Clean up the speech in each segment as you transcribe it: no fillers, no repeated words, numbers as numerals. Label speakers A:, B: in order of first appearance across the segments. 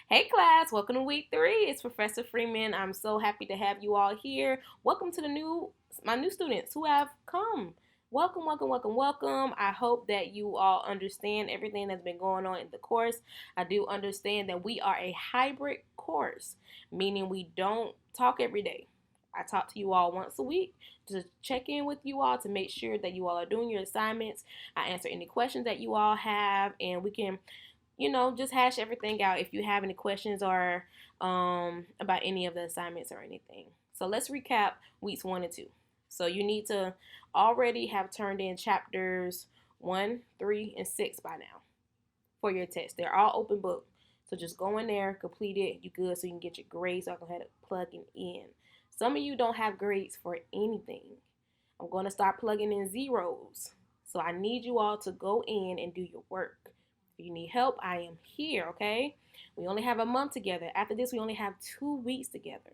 A: Hey class, welcome to week 3. It's Professor Freeman. I'm so happy to have you all here. Welcome to my new students who have come. Welcome, welcome, welcome, welcome. I hope that you all understand everything that's been going on in the course. I do understand that we are a hybrid course, meaning we don't talk every day. I talk to you all once a week to check in with you all to make sure that you all are doing your assignments. I answer any questions that you all have, and we can just hash everything out if you have any questions or about any of the assignments or anything. So let's recap weeks 1 and 2. So you need to already have turned in chapters 1, 3, and 6 by now for your test. They're all open book. So just go in there, complete it, you good, so you can get your grades so I can have it plugging in. Some of you don't have grades for anything. I'm going to start plugging in zeros. So I need you all to go in and do your work. If you need help, I am here, okay? We only have a month together. After this, we only have 2 weeks together,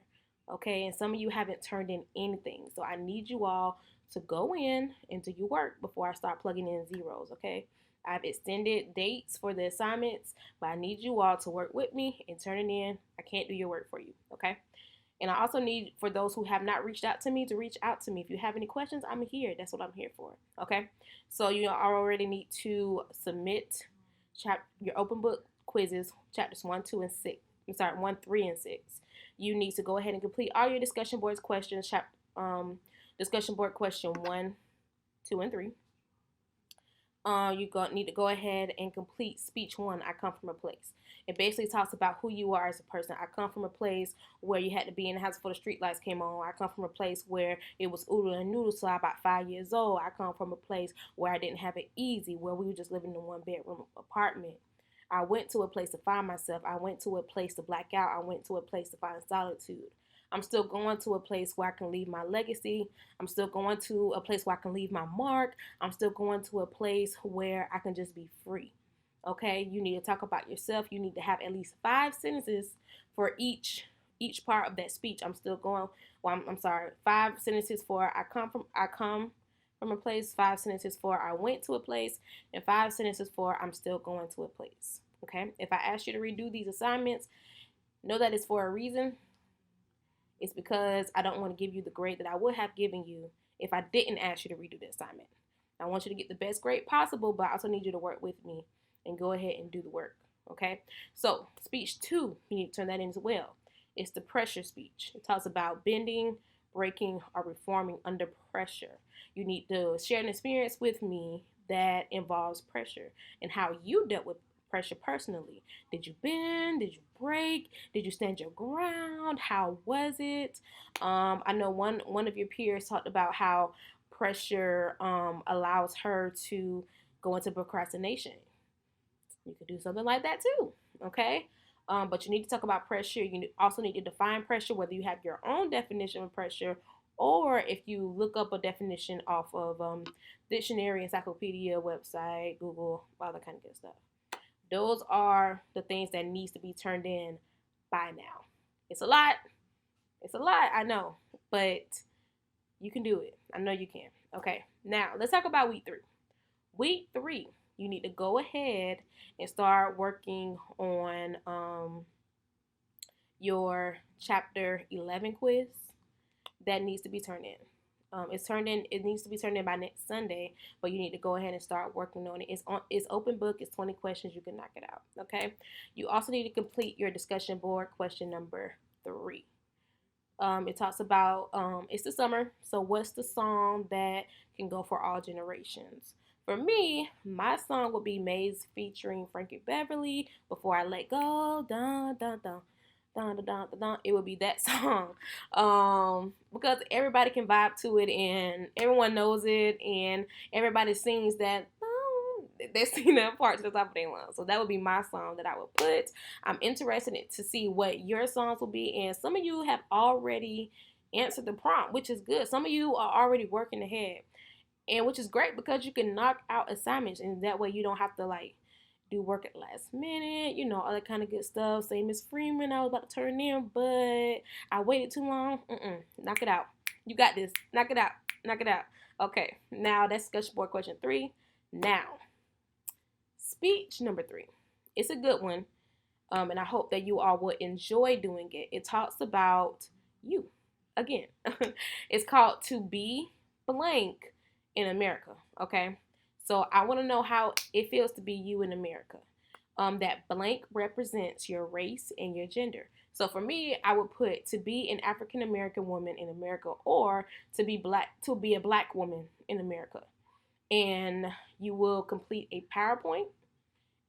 A: okay? And some of you haven't turned in anything. So I need you all to go in and do your work before I start plugging in zeros, okay? I've extended dates for the assignments, but I need you all to work with me and turn it in. I can't do your work for you, okay? And I also need for those who have not reached out to me to reach out to me. If you have any questions, I'm here. That's what I'm here for, okay? So you already need to submit your open book quizzes, chapters 1, 2, and 6. I'm sorry, 1, 3, and 6. You need to go ahead and complete all your discussion boards questions, discussion board question 1, 2, and 3. Need to go ahead and complete speech 1. I come from a place. It basically talks about who you are as a person. I come from a place where you had to be in the house before the street lights came on. I come from a place where it was oodle and noodle till I about 5 years old. I come from a place where I didn't have it easy, where we were just living in a 1-bedroom apartment. I went to a place to find myself. I went to a place to black out. I went to a place to find solitude. I'm still going to a place where I can leave my legacy. I'm still going to a place where I can leave my mark. I'm still going to a place where I can just be free. Okay, you need to talk about yourself. You need to have at least 5 sentences for each part of that speech. I'm still going. Well, I'm sorry. 5 sentences for I come from a place. 5 sentences for I went to a place, and 5 sentences for I'm still going to a place. Okay. If I ask you to redo these assignments, know that it's for a reason. It's because I don't want to give you the grade that I would have given you if I didn't ask you to redo the assignment. I want you to get the best grade possible, but I also need you to work with me and go ahead and do the work. Okay? So, speech 2, you need to turn that in as well. It's the pressure speech. It talks about bending, breaking, or reforming under pressure. You need to share an experience with me that involves pressure and how you dealt with pressure personally. Did you bend? Did you break? Did you stand your ground? How was it? I know one of your peers talked about how pressure allows her to go into procrastination. You could do something like that too, okay? But you need to talk about pressure. You also need to define pressure, whether you have your own definition of pressure or if you look up a definition off of dictionary, encyclopedia, website, Google, all that kind of good stuff. Those are the things that needs to be turned in by now. It's a lot. It's a lot, I know, but you can do it. I know you can. Okay, now let's talk about week 3. Week 3, you need to go ahead and start working on your chapter 11 quiz that needs to be turned in. It needs to be turned in by next Sunday, but you need to go ahead and start working on it. It's open book. It's 20 questions. You can knock it out. Okay. You also need to complete your discussion board question number 3. It talks about it's the summer, so what's the song that can go for all generations? For me, my song would be Maze featuring Frankie Beverly, Before I Let Go. Dun dun dun. Dun, dun, dun, dun, dun. It would be that song because everybody can vibe to it and everyone knows it and everybody sings that. They sing that part to the top of their lungs. So that would be my song that I would put. I'm interested to see what your songs will be, and some of you have already answered the prompt, which is good. Some of you are already working ahead, and which is great because you can knock out assignments, and that way you don't have to like do work at the last minute, all that kind of good stuff. Say, Miss Freeman, I was about to turn in, but I waited too long. Knock it out. You got this. Knock it out. Knock it out. Okay, now that's discussion board question 3. Now, speech number 3. It's a good one. And I hope that you all would enjoy doing it. It talks about you. Again, it's called To Be Blank in America, okay? So I want to know how it feels to be you in America. That blank represents your race and your gender. So for me, I would put to be an African American woman in America, or to be a black woman in America. And you will complete a PowerPoint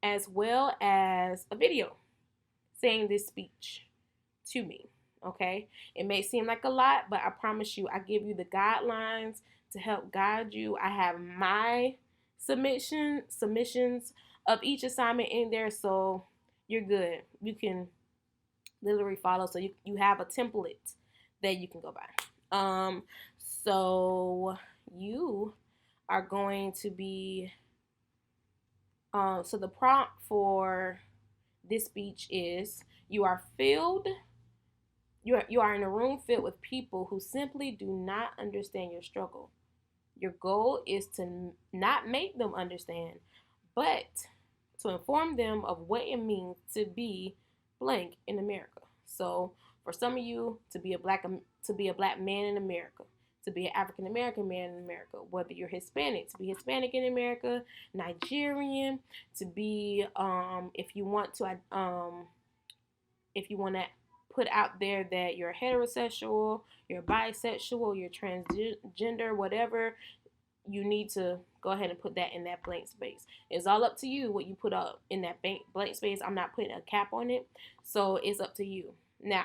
A: as well as a video saying this speech to me. Okay, it may seem like a lot, but I promise you, I give you the guidelines to help guide you. I have my submissions of each assignment in there, so you're good. You can literally follow, so you have a template that you can go by. So you are going to be so the prompt for this speech is: you are in a room filled with people who simply do not understand your struggle. Your goal is to not make them understand, but to inform them of what it means to be blank in America. So, for some of you, to be a black man in America, to be an African American man in America, whether you're Hispanic, to be Hispanic in America, Nigerian, to be if you want to put out there that you're heterosexual, you're bisexual, you're transgender, whatever, you need to go ahead and put that in that blank space. It's all up to you what you put up in that blank space. I'm not putting a cap on it, so it's up to you. Now,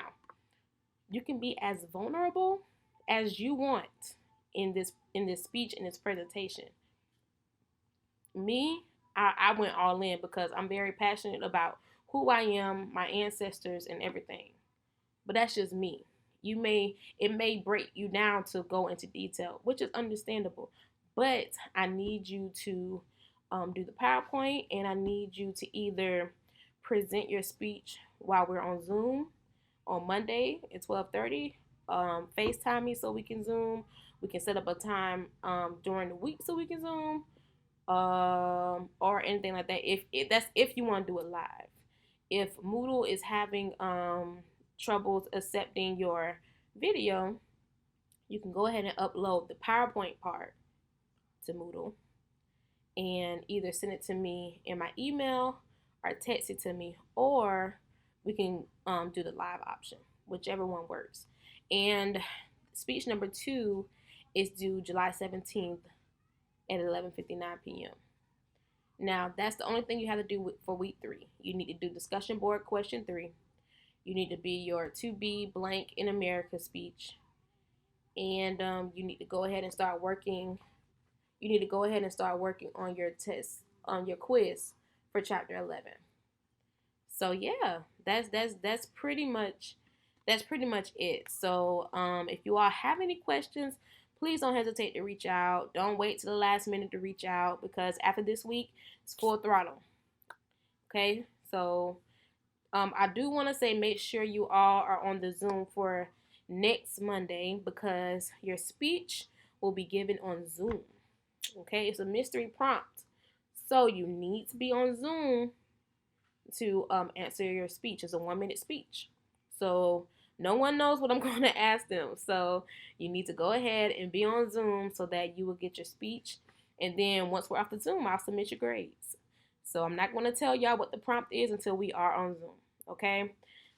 A: you can be as vulnerable as you want in this speech, in this presentation. Me, I went all in because I'm very passionate about who I am, my ancestors, and everything. But that's just me. It may break you down to go into detail, which is understandable. But I need you to do the PowerPoint, and I need you to either present your speech while we're on Zoom on Monday at 12:30. FaceTime me so we can Zoom. We can set up a time during the week so we can Zoom, or anything like that. If you want to do it live. If Moodle is having troubles accepting your video, you can go ahead and upload the PowerPoint part to Moodle and either send it to me in my email or text it to me, or we can do the live option, whichever one works. And speech number 2 is due July 17th at 11:59 p.m. Now, that's the only thing you have to do for week 3. You need to do discussion board question 3. You need to be your To Be Blank in America speech. And you need to go ahead and start working. You need to go ahead and start working on your test, on your quiz for chapter 11. So yeah, that's pretty much it. So if you all have any questions, please don't hesitate to reach out. Don't wait till the last minute to reach out, because after this week, it's full throttle. Okay, so I do want to say, make sure you all are on the Zoom for next Monday, because your speech will be given on Zoom. Okay, it's a mystery prompt, so you need to be on Zoom to answer your speech. It's a 1-minute speech, so no one knows what I'm going to ask them. So you need to go ahead and be on Zoom so that you will get your speech. And then once we're off the Zoom, I'll submit your grades. So I'm not going to tell y'all what the prompt is until we are on Zoom. Okay?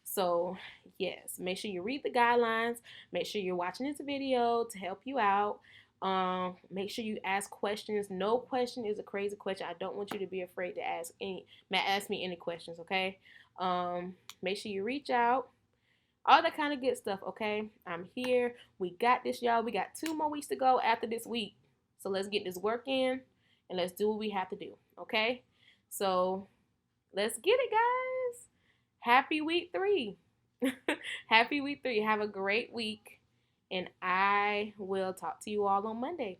A: So yes, make sure you read the guidelines. Make sure you're watching this video to help you out. Make sure you ask questions. No question is a crazy question. I don't want you to be afraid to ask me any questions. Okay? Make sure you reach out. All that kind of good stuff, okay? I'm here. We got this, y'all. We got 2 more weeks to go after this week. So let's get this work in and let's do what we have to do, okay? So let's get it, guys. Happy week 3. Happy week 3. Have a great week. And I will talk to you all on Monday.